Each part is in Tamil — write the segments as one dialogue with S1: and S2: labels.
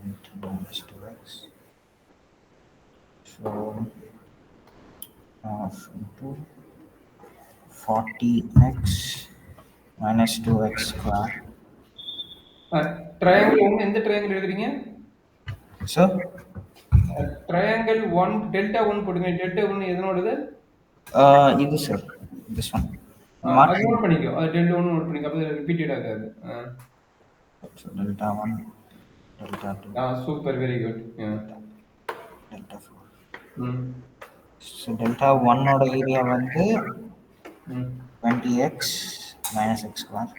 S1: into minus 2x. So into 40x minus 2x square.
S2: Triangle ஒன்று எந்த ட்ரையாங்கிள் எழுதுறீங்க?
S1: So
S2: triangle one delta one போடுங்க. டெல்டா ஒன்று எதனோடது?
S1: இது சார் திஸ் ஒன்
S2: அது
S1: மார்க்.
S2: நோட் பண்ணிக்கோ. அது டெல்டா ஒன்று நோட் பண்ணிக்கோ. அப்போ ரிப்பீட்டட் ஆகாது.
S1: So delta 1 delta 2
S2: super, very good.
S1: delta 4.
S2: ம்
S1: So delta 1 ஓட ஏரியா வந்து
S2: ம்
S1: 20x minus x square.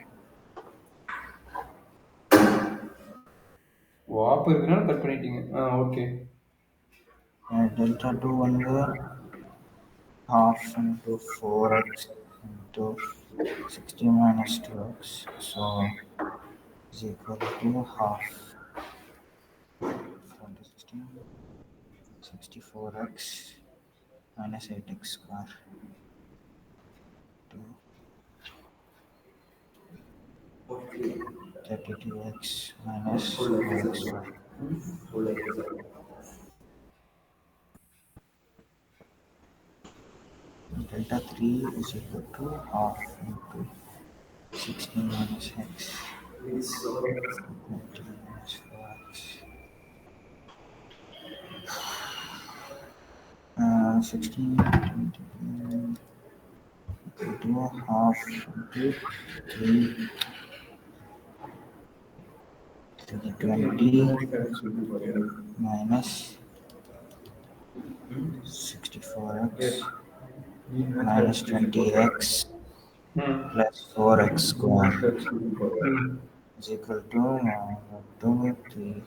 S2: வாப்பு இருக்குனால கட் பண்ணிட்டீங்க. ஓகே.
S1: Delta 2 வந்து half into 4x into 16 minus 2x. So is equal to half into 16 64x minus 8x square to 32x minus 4x square. Delta 3 is equal to half into 16 minus x 20 minus 4x. 16 into half into 3 20 minus 64x minus 20x plus 4x square is equal to 2 3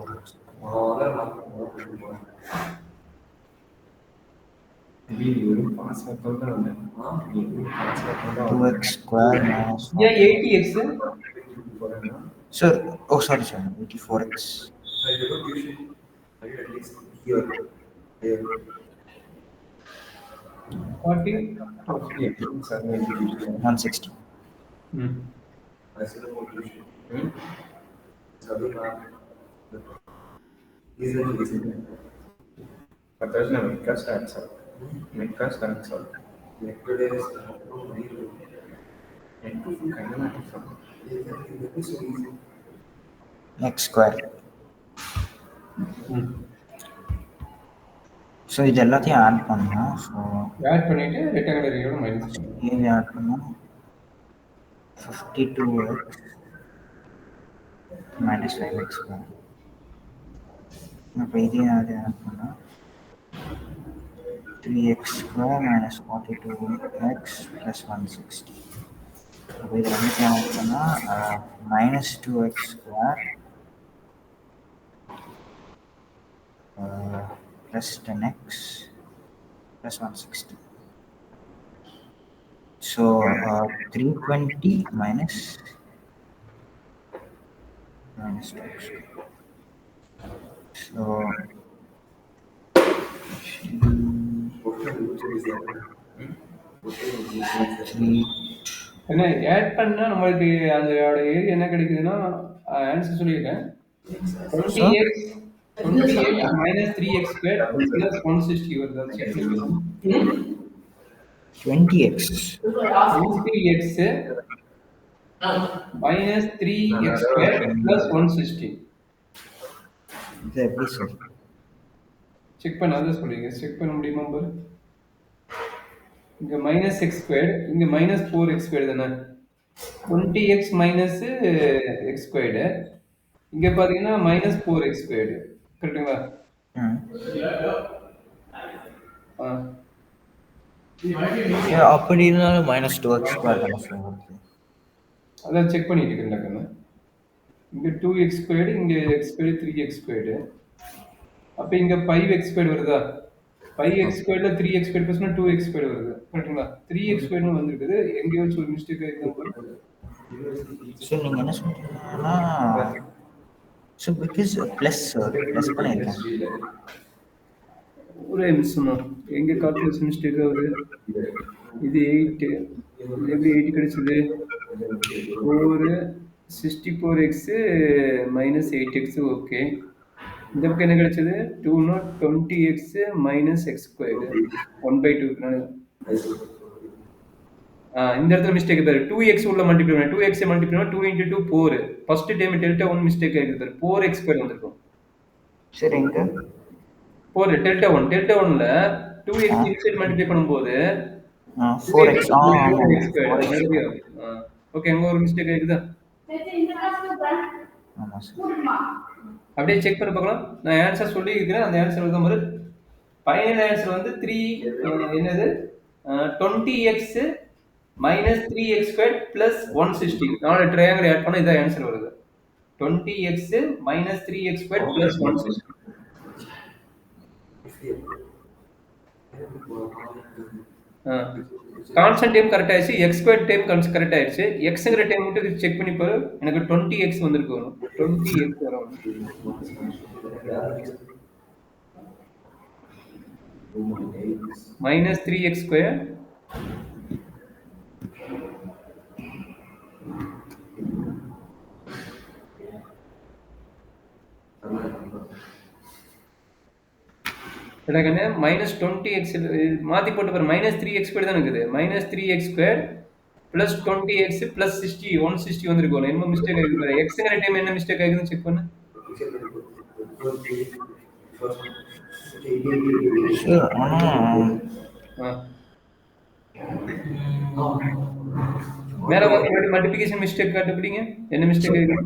S1: 4x. 2x square minus
S2: 80x.
S1: Sir, oh sorry, 84x.
S2: 40.
S1: 160.
S3: But there's no Midcast answer. Midcast answer.
S1: X square. So இது எல்லாத்தையும் ஆட் பண்ணணும். ஸோ
S2: ஆட் பண்ணிட்டு ரெக்டாங்குலர் ஏரியாவோட மைனஸ் பண்ணுங்க.
S1: ஏரியா ஆட் பண்ணோம் 52x மைனஸ் 5x ஸ்கொயர். அப்போ இதையும் ஆட் பண்ணால் 3x square minus 42x plus 160. அப்போ இது ரெண்டுத்தையும் ஆட் பண்ணால் minus 2x square plus 10x plus 160. So 320 minus 2x. So
S2: என்ன ஆட் பண்ணா நம்மளுக்கு அதோட ஏரியா என்ன கிடைக்குதுன்னா ஆன்சர் சொல்லியிருக்கேன். 20x 28 minus 3x squared plus 160 வருது. அது செக் பண்ணிக்கலாம்.
S1: 20x
S2: 23x minus 3x squared plus 160.
S1: இது எப்படி சார்
S2: செக் பண்ண அதை சொல்றீங்க. செக் பண்ண முடியுமா பாரு. இங்க மைனஸ் எக்ஸ் ஸ்கொயர்டு, இங்க மைனஸ் 4x ஸ்கொயர்டு தானே. 20x மைனஸ் எக்ஸ் ஸ்கொயர்டு, இங்க பாத்தீங்கன்னா மைனஸ் 4x ஸ்கொயர்டு. கரெக்டுங்களா?
S1: அப்படி இருந்தாலும் மைனஸ் 2x ஸ்கொயர் தானே சார் வருது.
S2: அதான் செக் பண்ணிட்டு இருக்கேன். இங்க 2x ஸ்கொயர்டு, இங்க எக்ஸ் ஸ்கொயர்டு 3x ஸ்கொயர்டு. அப்ப இங்க 5x ஸ்கொயர்டு வருதா? 5x ஸ்கொயர்ல 3x square பிளஸ்னா 2x square வருது. கரெக்ட்டுங்களா? 3x ஸ்கொயர்னு வந்துருக்குது. எங்கேயோ ஒரு மிஸ்டேக் ஆயிருக்கும்.
S1: சார் நீங்க என்ன சொல்றீங்கன்னா ஸோ பிகாஸ் ப்ளஸ் பண்ணியிருக்கேன்.
S2: ஒரே நிமிஷமா, எங்க கால்குலேஷன் மிஸ்டேக் ஆகுது. இது 8, இது எப்படி 8 கிடைச்சது? 4 64x minus 8x ஓகே. இந்த பக்கம் என்ன கிடைச்சது? 2 20x minus x squared 1/2 இந்த இடத்துல மிஸ்டேக் பாரு. 2x உள்ள மல்டிப்ளை பண்ண 2x மல்டிப்ளை பண்ணா 2 into 2 4. First time delta 1 mistake ஆயிருக்கு பாரு. 4x squared வந்திருக்கும்.
S1: சரி இங்க
S2: 4 டெல்டா 1 டெல்டா 1ல 2x இன்சைட் மல்டிப்ளை பண்ணும்போது
S1: 4x
S2: 4x squared மறுபடியும் ஓகே அங்க ஒரு மிஸ்டேக் ஆயிருக்குதா?
S1: ஆமா சார்.
S2: அப்படியே செக் பண்ணி பார்க்கலாம். நான் ஆன்சர் சொல்லி இருக்கிறேன். அந்த ஆன்சர் வந்து மாதிரி ஃபைனல் ஆன்சர் வந்து 3 என்னது 20x minus 3x squared plus 160. நாலு ட்ரையாங்கிள் ஆட் பண்ணா இதான் ஆன்சர் வருது. 20x minus 3x squared plus 160. Constant time correct ஆயிடுச்சு, எக்ஸ் ஸ்கொயர் டைம் கரெக்ட் ஆயிடுச்சு. எக்ஸ்ங்கிற டைம் மட்டும் செக் பண்ணி பாரு. எனக்கு 20x வந்திருக்கு வரும். 20x வரும். minus 3x square minus 20x மாத்தி போட்டு பாரு. minus 3x square தான் இருக்குது. minus 3x square plus 20x plus 60 160 வந்திருக்கு. என்ன மிஸ்டேக் ஆயிருக்கு பாரு. எக்ஸ்ங்கிற டைம் என்ன மிஸ்டேக் ஆயிருக்குன்னு செக் பண்ணு. மேல வந்து மல்டிப்ளிகேஷன் மிஸ்டேக் காட்டுப்பீங்க. என்ன மிஸ்டேக் ஆயிருக்கு?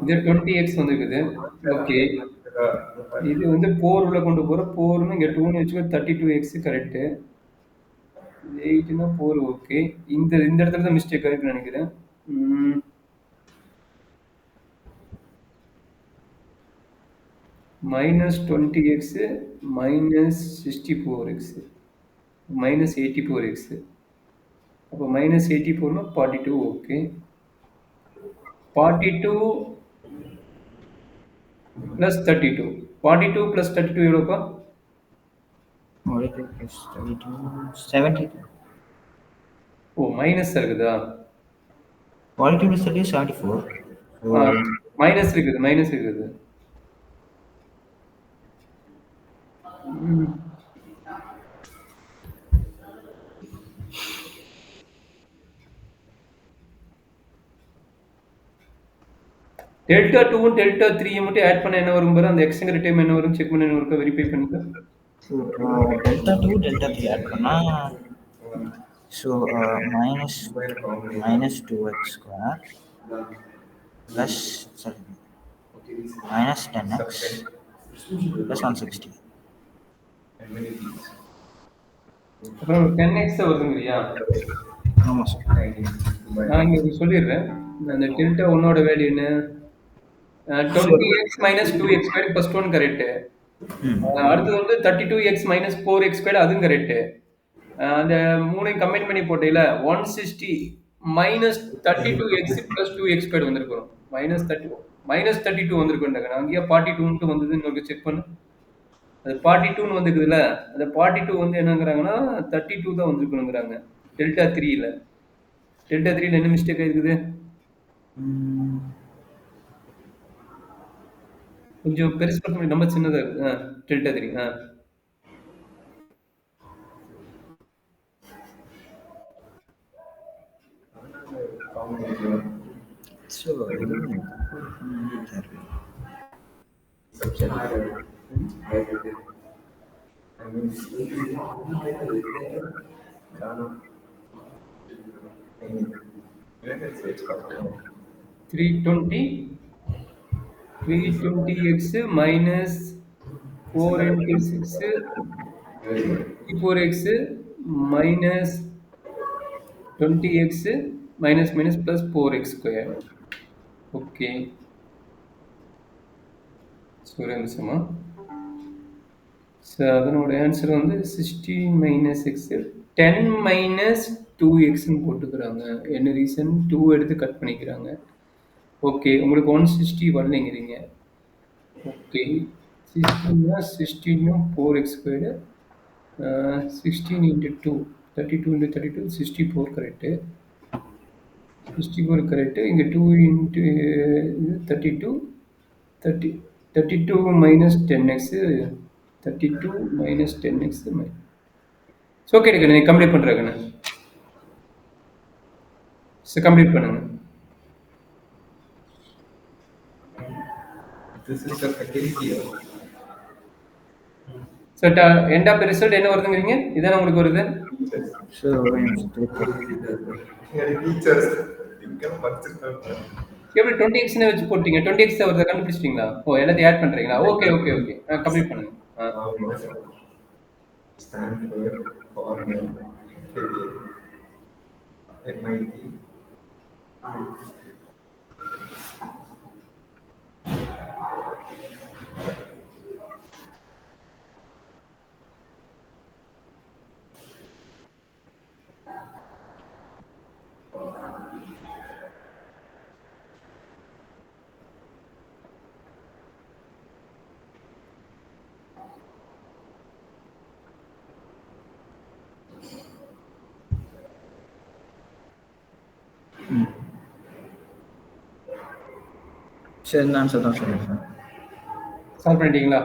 S2: இது 20x வந்திருக்குது. ஓகே இது வந்து 4 உள்ள கொண்டு போற 4 இங்க 2 னு வெச்சுக்க 32x கரெக்ட். 8 னா 4 ஓகே. இந்த இடத்துல தான் மிஸ்டேக் ஆயிருக்கு நினைக்கிறேன். minus 20x minus 64x minus 84x அப்போ minus 84 னா 42 ஓகே. 42 plus 32 42 plus 32 எவ்வளோப்பா?
S1: 42 plus 32 72.
S2: ஓ மைனஸ் இருக்குதா?
S1: 42 plus 32 74.
S2: மைனஸ் இருக்குது, மைனஸ் இருக்குது. டெல்டா 2 டெல்டா 3 மட்டும் ஆட் பண்ண என்ன வரும் பாரு. அந்த எக்ஸ்ங்கிற டைம் என்ன வரும் செக் பண்ண என்ன வரும் வெரிஃபை பண்ணிக்க.
S1: டெல்டா 2 டெல்டா 3 ஆட் பண்ணா so minus 2x square plus sorry minus 10x plus 160.
S2: அப்புறம் 10x வருதுங்கறியா?
S1: ஆமா சார்.
S2: நான் இங்க சொல்லிடுறேன். அந்த டெல்டா 1 ஓட வேல்யூ என்ன? 20x minus 2x squared first one correct. அடுத்து வந்து 32x minus 4x squared அதுவும் கரெக்ட். அந்த மூணையும் கம்பைன் பண்ணி போட்டீல 160 minus 32x plus 2x squared வந்திருக்கும். minus 32 வந்திருக்கும். அங்கேயே 42 ன்னு வந்ததுன்னு செக் பண்ணு. அது 42 ன்னு வந்துக்குதுல, அந்த 42 வந்து என்னங்கறாங்கன்னா 32 தான் வந்திருக்குங்கறாங்க. டெல்டா 3ல. டெல்டா 3ல என்ன மிஸ்டேக் ஆயிருக்குது? கொஞ்சம் பெருசு பண்ண முடியும். நம்பர் சின்னதா இருக்கு. Delta 3
S1: so
S2: $320x minus 4x 4x minus 20x minus minus plus 4x square. Okay ஒரு நிமிஷமா. ஸோ அதனோட ஆன்சர் வந்து 16 மைனஸ் எக்ஸ் 10 மைனஸ் 2x போட்டுக்கிறாங்க. என்ன ரீசன்? 2 எடுத்து கட் பண்ணிக்கிறாங்க. ஓகே உங்களுக்கு 160 வரலைங்கிறீங்க. Okay 16 4x squared 16 into 2 32 into 32 64 correct. 64 correct. இங்க 2 into 32 30 32 minus 10x 32 minus 10x okay கண்ணு, நீ கம்ப்ளீட் பண்ற கண்ணு. கம்ப்ளீட் பண்ணுங்க.
S3: This is the facility.
S2: So end of the result என்ன வருதுங்கிறீங்க? இதானே உங்களுக்கு வருது?
S1: So
S3: Teachers, income budget.
S2: எப்படி 20x வச்சு போட்டீங்க? 20x வருது கண்டுபிடிச்சிட்டீங்களா? ஓ எல்லாத்தையும் ஆட் பண்றீங்களா? ஓகே ஓகே ஓகே, கம்ப்ளீட் பண்ணுங்க.
S3: Stand for MIT.
S1: சரி நான் சொல்கிறேன் சார்.
S2: சால்வ் பண்ணிட்டீங்களா?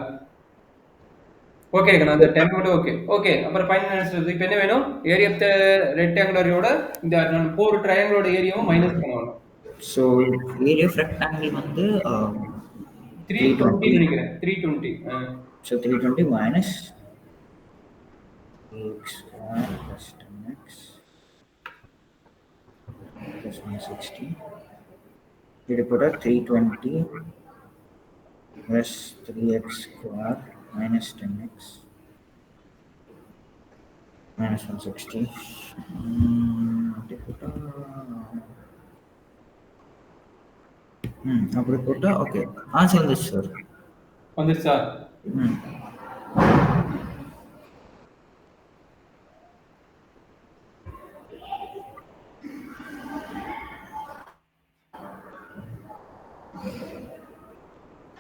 S2: ஓகே கண்ணா, அந்த டைம் கூட ஓகே ஓகே. அப்புறம் ஃபைனல் ஆன்சர் இப்போ என்ன வேணும்? ஏரியா ஆஃப் த ரெக்டாங்குலரோட இந்த 4 ட்ரையாங்கிளோட ஏரியாவும் மைனஸ் பண்ணணும்.
S1: ஸோ ஏரியா ஆஃப் ரெக்டாங்கிள் வந்து
S2: 320 நினைக்கிறேன். 320.
S1: So 320 minus x square plus 10x plus 160. இது போட 320 plus 3x square minus 10x minus 160. அப்படி போட்டா ஓகே ஆன்சர் வந்துச்சு சார்.
S2: வந்துருச்சா?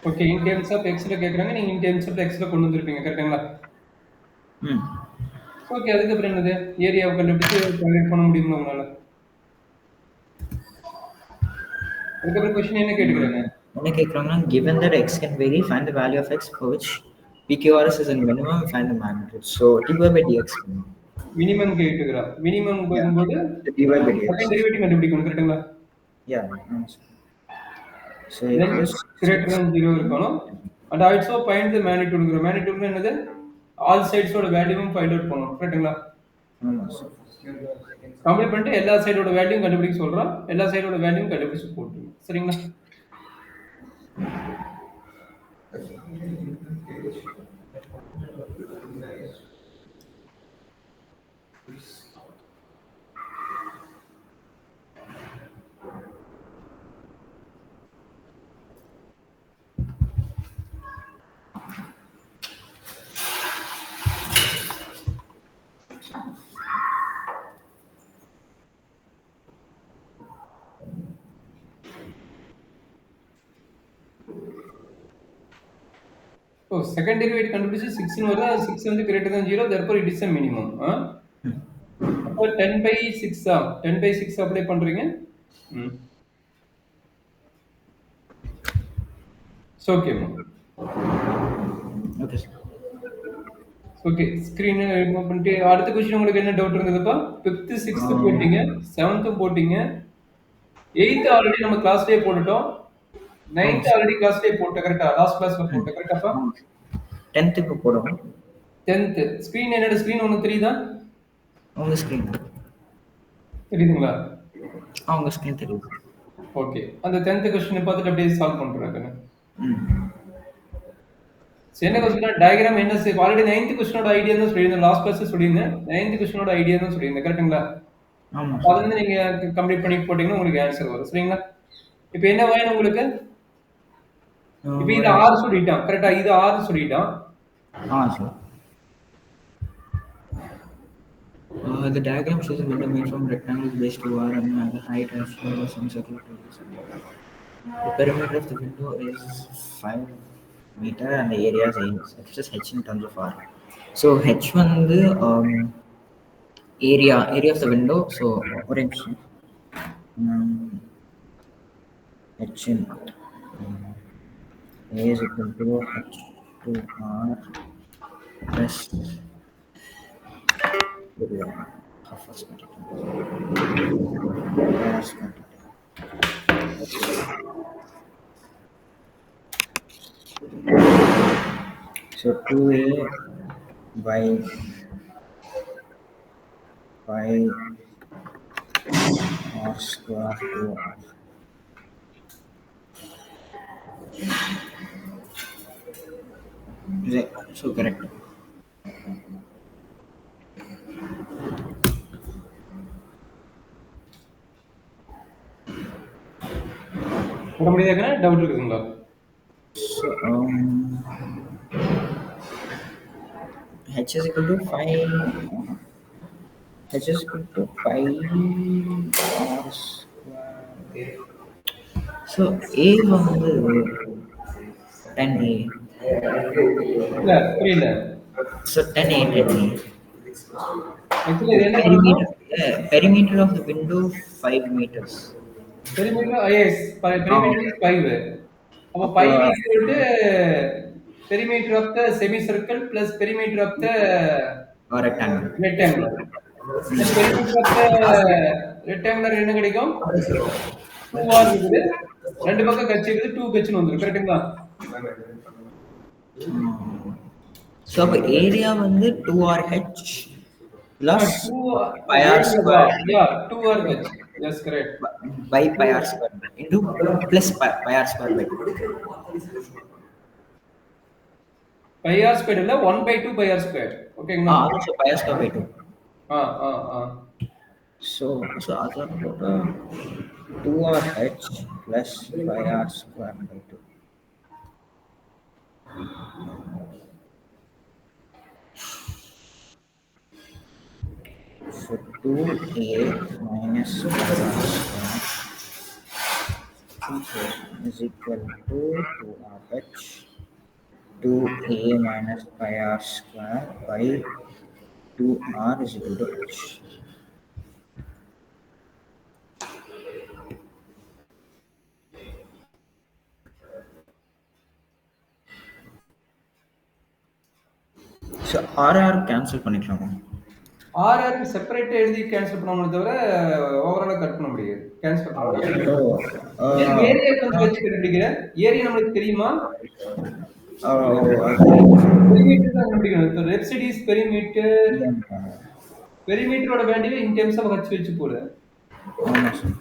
S2: ஓகே, இன் டெர்ம்ஸ் ஆஃப் எக்ஸ்ல கேக்குறாங்க, நீங்க இன் டெர்ம்ஸ் ஆஃப் எக்ஸ்ல கொண்டு வந்திருப்பீங்க கரெக்ட்டுங்களா? ஓகே, அதுக்கு அப்புறம் என்னது? ஏரியாவை கண்டுபிடிச்சு கால்குலேட் பண்ண முடியுமா உங்களால? அதுக்கப்புறம் கொஸ்டின் என்ன கேட்டுக்கிறாங்க?
S1: என்ன கேட்குறாங்கன்னா, given that x can vary, find the value of x for which PQRS is in minimum, find the magnitude. So dy by dx
S2: minimum கேட்டுக்கிறா. மினிமம் போகும்போது
S1: dy by dx
S2: second derivative கண்டுபிடிக்கணும் கரெக்ட்டுங்களா?
S1: yeah. So
S2: then greater than 0 இருக்கணும். and also find the magnitude. magnitude என்னது? ஆல் சைட்ஸோட வேல்யூவும் ஃபைண்ட் அவுட் பண்ணனும் கரெக்ட்டுங்களா?
S1: ஆமா சார்.
S2: கம்ப்ளீட் பண்ணிட்டு எல்லா சைடோட வேல்யூ கண்டுபிடிக்க சொல்றோம். எல்லா சைடோட வேல்யூ கண்டுபிடிச்சு போட்டுருங்க. சரிங்களா? So second derivative கண்டுபிடிச்சு 6 னு வருது. 6 வந்து greater than 0, therefore it is a minimum. அப்போ 10/6 10/6 அப்ளை பண்றீங்க. Okay
S1: okay sir.
S2: Okay, screen remove பண்ணிட்டு அடுத்த क्वेश्चन உங்களுக்கு என்ன டவுட் இருந்ததுப்பா? 5th 6th போட்டீங்க, 7th போட்டீங்க, 8th ஆல்ரெடி நம்ம கிளாஸ்லயே போட்டுட்டோம், 9th ஆல்ரெடி கிளாஸ்லயே போட்டு கரெக்ட்டா? லாஸ்ட் கிளாஸ்ல போட்டு கரெக்ட்டாப்பா?
S1: 10th க்கு போடுவோம்.
S2: 10th ஸ்கிரீன் என்னோட ஸ்கிரீன் ஒன்னு தெரியுதா?
S1: உங்க ஸ்கிரீன்
S2: தெரியுதுங்களா?
S1: உங்க ஸ்கிரீன் தெரியுது.
S2: ஓகே, அந்த 10th क्वेश्चन பார்த்துட்டு அப்படியே சால்வ் பண்றாங்க. என்ன क्वेश्चन டயகிராம் என்ன சேவ் ஆல்ரெடி 9th क्वेश्चनோட ஐடியா தான் சொல்லிருந்தேன், லாஸ்ட் கிளாஸ்ல சொல்லிருந்தேன். 9th क्वेश्चनோட ஐடியா தான் சொல்லிருந்தேன் கரெக்ட்டுங்களா?
S1: ஆமா.
S2: அத வந்து நீங்க கம்ப்ளீட் பண்ணி போட்டீங்கன்னா உங்களுக்கு ஆன்சர் வரும். சரிங்களா? இப்போ என்ன வேணும் உங்களுக்கு? இப்போ இது R சொல்லிட்டான் கரெக்ட்டா? இது R சொல்லிட்டான்.
S1: sir. The diagram shows a window made from rectangles base to R and the height as well as some circular tools. The perimeter of the window is 5 meter and the area is 8. It's just h in terms of R. So h வந்து area of the window. So ஒரு நிமிஷம். um, h in a is equal to h to r plus half a quantity plus quantity. So 2a by r square 2r. So correct.
S2: போட முடியாதுன்னா டவுட் இருக்குதுங்களா?
S1: So h is equal to 5. H is equal to 5 r square. So a வந்து 10a.
S2: இல்ல புரியல.
S1: So 10a 10a.
S2: ஆக்சுவலி இது என்ன பண்ணணும்?
S1: Perimeter, perimeter of the window 5 meters.
S2: Perimeter is perimeter is 5. அப்ப
S1: அப்போ
S2: 5 equal to perimeter of the semi circle plus perimeter of the
S1: rectangle.
S2: Rectangular. Then perimeter of the rectangular என்ன கிடைக்கும்? 2r இருக்குது. ரெண்டு பக்கம் கட்சி இருக்குது 2 கட்சின்னு வந்துரும். கரெக்ட்டுங்களா?
S1: So அப்போ ஏரியா வந்து 2RH plus
S2: 2
S1: pi r square
S2: yeah 2r கட்சி. Yes correct.
S1: by pi r square into plus pi r square by 2.
S2: pi r square இல்ல 1/2 pi r ஸ்கொயர். ஓகேங்களா?
S1: Also pi r square by 2.
S2: ஆ ஆ ஆ
S1: So அதோட போட்டா 2RH plus pi r square by 2. So 2a minus pi r square is equal to 2RH 2a minus pi r square by 2r is equal to h. So r cancel பண்ணிக்கலாமா?
S2: r செப்பரேட்டா எழுதி கேன்சல் பண்ணாம தவிர ஓவராலா கட் பண்ண முடியாது. கேன்சல் பண்ண முடியாது. ஏரியா கொஞ்சம் வச்சு கண்டுபிடிக்கிற. ஏரியா நமக்கு தெரியுமா? பெரிமீட்டர் தான் கண்டுபிடிக்கணும். இப்போ லெஃப்ட் சைடு இஸ் பெரிமீட்டர். பெரிமீட்டரோட value in terms of h வச்சு போடு.
S1: ஆமா சார்.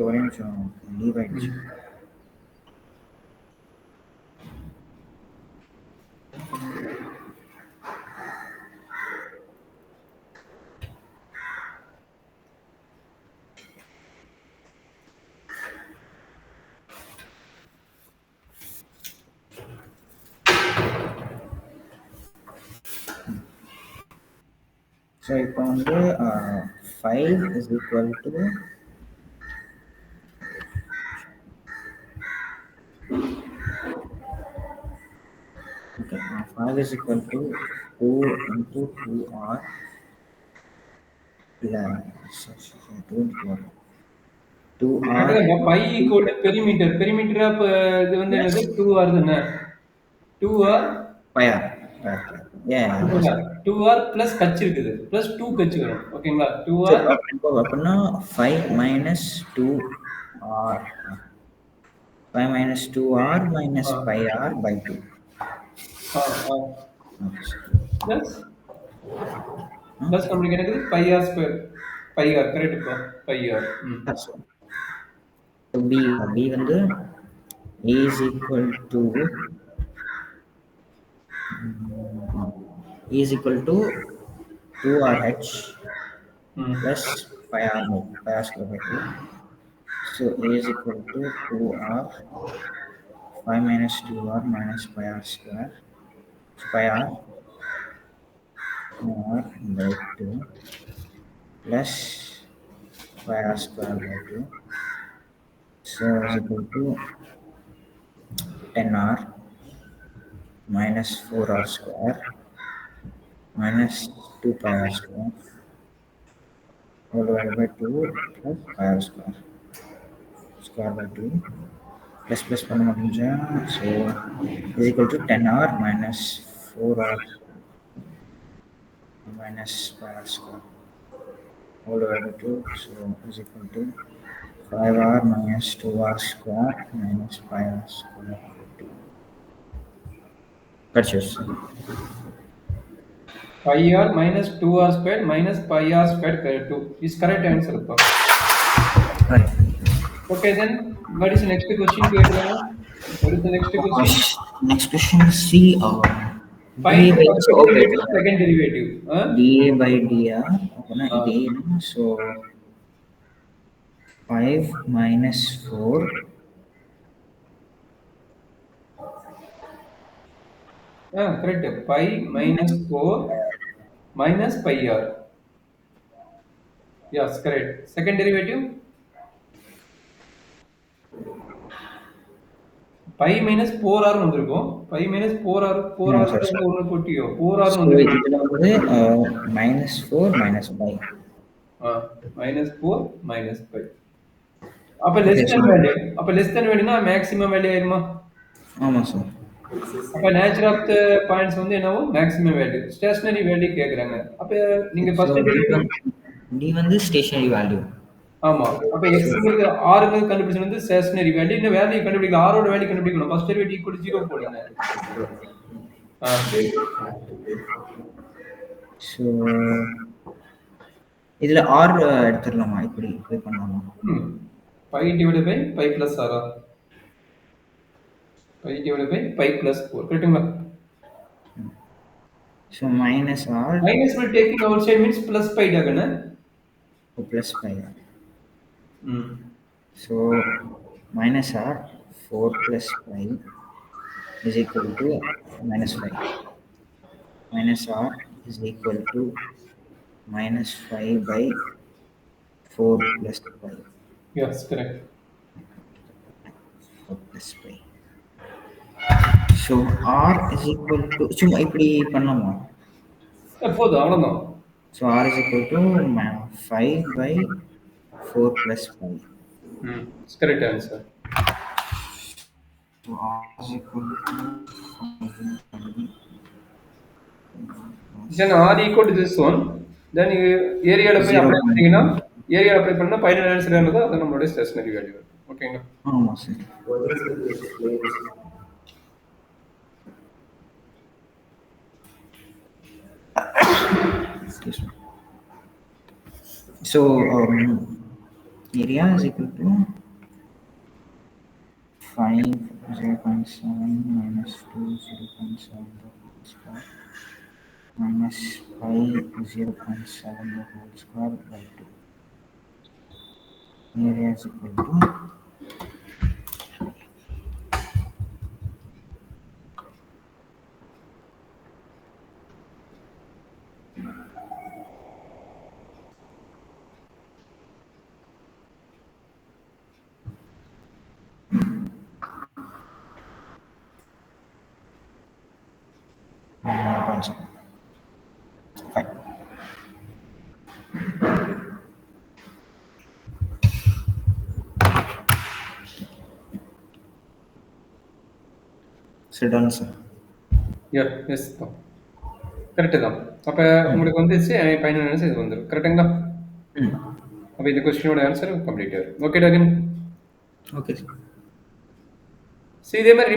S1: ஒரே நிமிஷம் லீவ் ஆயிடுச்சு. ஸோ இப்போ வந்து 5 is equal to okay, 5 is equal to 2 into 2r plus 2 into 2r
S2: by equal to perimeter. Perimeter of இது வந்து என்னது? 2r தானே? 2r
S1: pi r. Yeah.
S2: 2r plus கட்சி இருக்குது. பிளஸ் 2 கட்சி வரும். ஓகேங்களா? 2r
S1: அப்படின்னா 5 minus 2r 5 minus 2r minus pi r by 2.
S2: Plus plus நம்மளுக்கு எனக்கு pi r square. pi r correct இப்போ pi r.
S1: So b வந்து a is equal to e is equal to 2rh plus pi r square by 2. So a is equal to 2r 5 minus 2r minus pi r square. So pi r by 2 plus pi r square by 2. So is equal to 10r minus 4r square minus 2 pi r square whole divided by 2 plus pi r square by 2 plus பண்ண முடிஞ்சா so is equal to 10r minus 4r minus pi r square whole divided by 2 so is equal to 5r minus 2r square minus pi r square by 2. That's yours.
S2: Pi r minus 2r squared minus pi r squared by 2 is correct answer.
S1: Right.
S2: Okay, then what is the next question? What is the next question?
S1: Next question is C.
S2: Find the
S1: dA by
S2: first
S1: so okay.
S2: derivative, second derivative.
S1: dA by dr. Okay, so 5 minus 4
S2: Correct. Pi minus 4 minus pi r. Yes, correct. Second derivative. Pi minus 4r வந்திருக்கும். Pi minus 4r 4r வந்து ஒன்னு போட்டியோ 4r
S1: so
S2: வந்திருக்கும்.
S1: இதுல வந்து minus 4 minus pi
S2: minus 4 minus pi. அப்ப less than value. அப்ப less than வேல்யூனா maximum value ஆயிருமா?
S1: ஆமா சார்.
S2: அப்ப nature of the points வந்து என்னவோ maximum value. Stationary value கேக்குறாங்க. அப்ப நீங்க first
S1: d வந்து stationary value.
S2: ஆமா. அப்ப x ங்கிறது r ங்கிறது கண்டுபிடிச்சது வந்து stationary value. இந்த வேல்யூ கண்டுபிடிக்கல. r ஓட வேல்யூ கண்டுபிடிக்கணும். ஃபர்ஸ்ட் டெரிவேட்டிவ் ஈக்குவல் டு 0 போடுங்க.
S1: so இதுல r எடுத்துறலாமா இப்படி பண்ணலாமா?
S2: pi divided by pi plus r. Pi divided by pi plus 4. கரெக்ட்டுங்களா?
S1: so minus r
S2: minus will taking outside means plus pi ஆகணும்.
S1: plus pi. So minus r 4 plus pi is equal to minus 5. Minus r is equal to minus 5 by 4 plus pi.
S2: Yes, correct.
S1: 4 plus pi. So r is equal to சும்மா இப்படி பண்ணலாமா?
S2: போதும் அவ்வளவுதான்.
S1: So r is equal to 5 by 4 plus pi.
S2: It's correct answer.
S1: So r is equal to 5.
S2: Then r equal to this one. Then area போய் அப்ளை பண்ணீங்கன்னா ஏரியா அப்ளை பண்ணா ஃபைனல் ஆன்சர் என்னதோ அது நம்மளுடைய ஸ்டேஷனரி வேல்யூ வரும். ஓகேங்களா?
S1: ஆமா sir. So area is equal to 5 0.7 minus 2 0.7 square minus 5 0.7 whole square by 2. Area is equal to fine. So done, sir.
S2: Yeah, yes தான். கரெக்ட் தான். அப்ப உங்களுக்கு வந்துச்சு ஃபைனல் ஆன்சர் இது வந்துரும். கரெக்ட்டுங்களா? அப்ப இந்த क्वेश्चनோட ஆன்சர் கம்ப்ளீட் ஆயிடும். Okay Dagon.
S1: Okay.
S2: See இதே மாதிரி